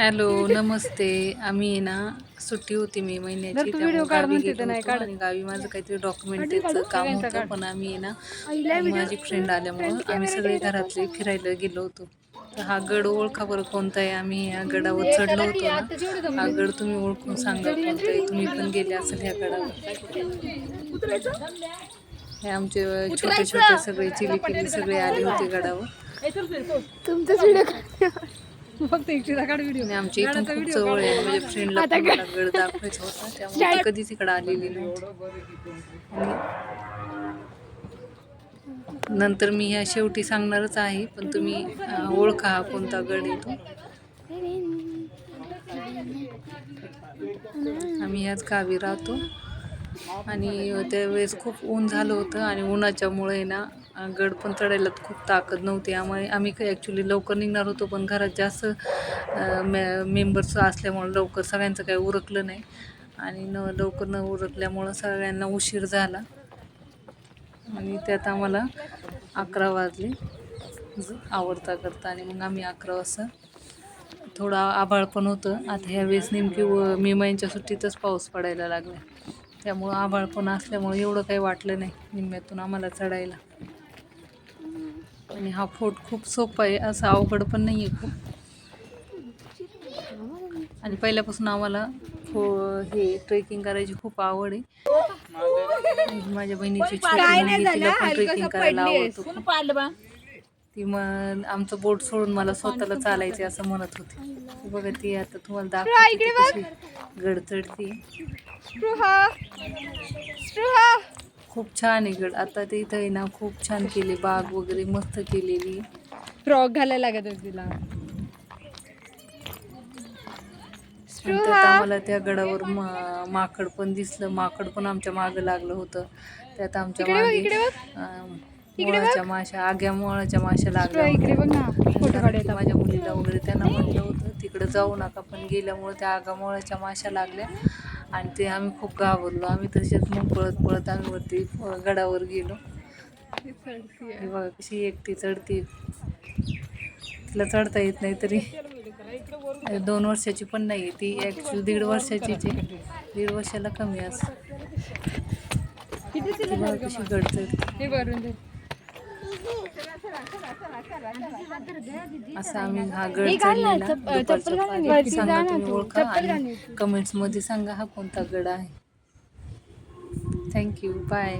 Hello, नमस्ते. आम्ही आहे ना, सुट्टी होती मे महिन्याची, त्यामुळे गावी गेलो होतो आणि गावी माझं काहीतरी डॉक्युमेंटरीचं काम होतं. पण आम्ही आहे ना, माझी फ्रेंड आल्यामुळं आम्ही सगळे घरातले फिरायला गेलो होतो. तर हा गड ओळखा बरं कोणता आहे? आम्ही या गडावर चढलो होतो ना, हा गड तुम्ही ओळखून सांगा कोणता आहे? तुम्ही पण गेले असेल ह्या गडावर. हे आमचे छोटे छोटे सगळे चिलीपिली सगळे आले होते गडावर. तुमचाच व्हिडिओ फक्त एकटीला काढ व्हिडिओ. आणि आमच्या इथून खूप जवळ आहे. माझ्या फ्रेंडला पण मला गड दाखवायचा होता, त्यामुळे ती कधीच इकडे आलेली नव्हती. आणि नंतर मी ह्या शेवटी सांगणारच आहे, पण तुम्ही ओळखा हा कोणता गड आहे तो. आम्ही ह्याच गावी राहतो आणि त्यावेळेस खूप ऊन झालं होतं आणि उन्हाच्यामुळे ना गड पण चढायला खूप ताकद नव्हती. आम्ही ॲक्च्युली लवकर निघणार होतो, पण घरात जास्त मेंबर्स असल्यामुळं लवकर सगळ्यांचं काही उरकलं नाही आणि लवकर न उरकल्यामुळं सगळ्यांना उशीर झाला आणि त्यात आम्हाला 11 वाजले आवरता करता. आणि मग आम्ही 11 वाजता, थोडा आभाळ पण होतं. आता ह्यावेळेस नेमकी मे महिन्याच्या सुट्टीतच पाऊस पडायला लागला, त्यामुळं आभाळ पण असल्यामुळं एवढं काही वाटलं नाही निम्म्यातून आम्हाला चढायला. आणि हा फोर्ट खूप सोपा आहे, असं अवघड पण नाही आहे खूप. आणि पहिल्यापासून आम्हाला हे ट्रेकिंग करायची खूप आवड आहे. माझ्या बहिणीची छोटी मुलगी, तिला पण ट्रेकिंग करायला आवडतं. ती मग आमचं बोट सोडून मला स्वतःला चालायचे असं म्हणत होती. बघा ती आता तुम्हाला दाखवते ती कशी गड चढती. खूप छान आहे गड. आता ते इथं आहे ना, खूप छान केले, बाग वगैरे मस्त केलेली. फ्रॉक घालायला लागत तिला. त्यात आम्हाला त्या गडावर माकड पण दिसलं. माकड पण आमच्या मागं लागलं होतं. त्यात आमच्या मागे मोळाच्या माशा, आग्या मोळाच्या माशा लागल्या होत्या. माझ्या मुलीला वगैरे त्यांना म्हटलं होतं तिकडं जाऊ नका, पण गेल्यामुळे त्या आग्या मोळाच्या माशा लागल्या आणि ते आम्ही खूप घाबरलो. आम्ही तसेच मग पळत पळत आम्ही वरती गडावर गेलो. बघा कशी एकटी चढती, तिला चढता येत नाही तरी. 2 वर्षाची पण नाही, ती ॲक्च्युली 1.5 वर्षाचीच आहे. 1.5 वर्षाला कमी असं. कशी गड चढते असं आम्ही हा गड चढलेला दुपारच्या पारी. सांगा तुम्ही ओळखा आणि कमेंट्समध्ये सांगा हा कोणता गड आहे. Thank you, bye.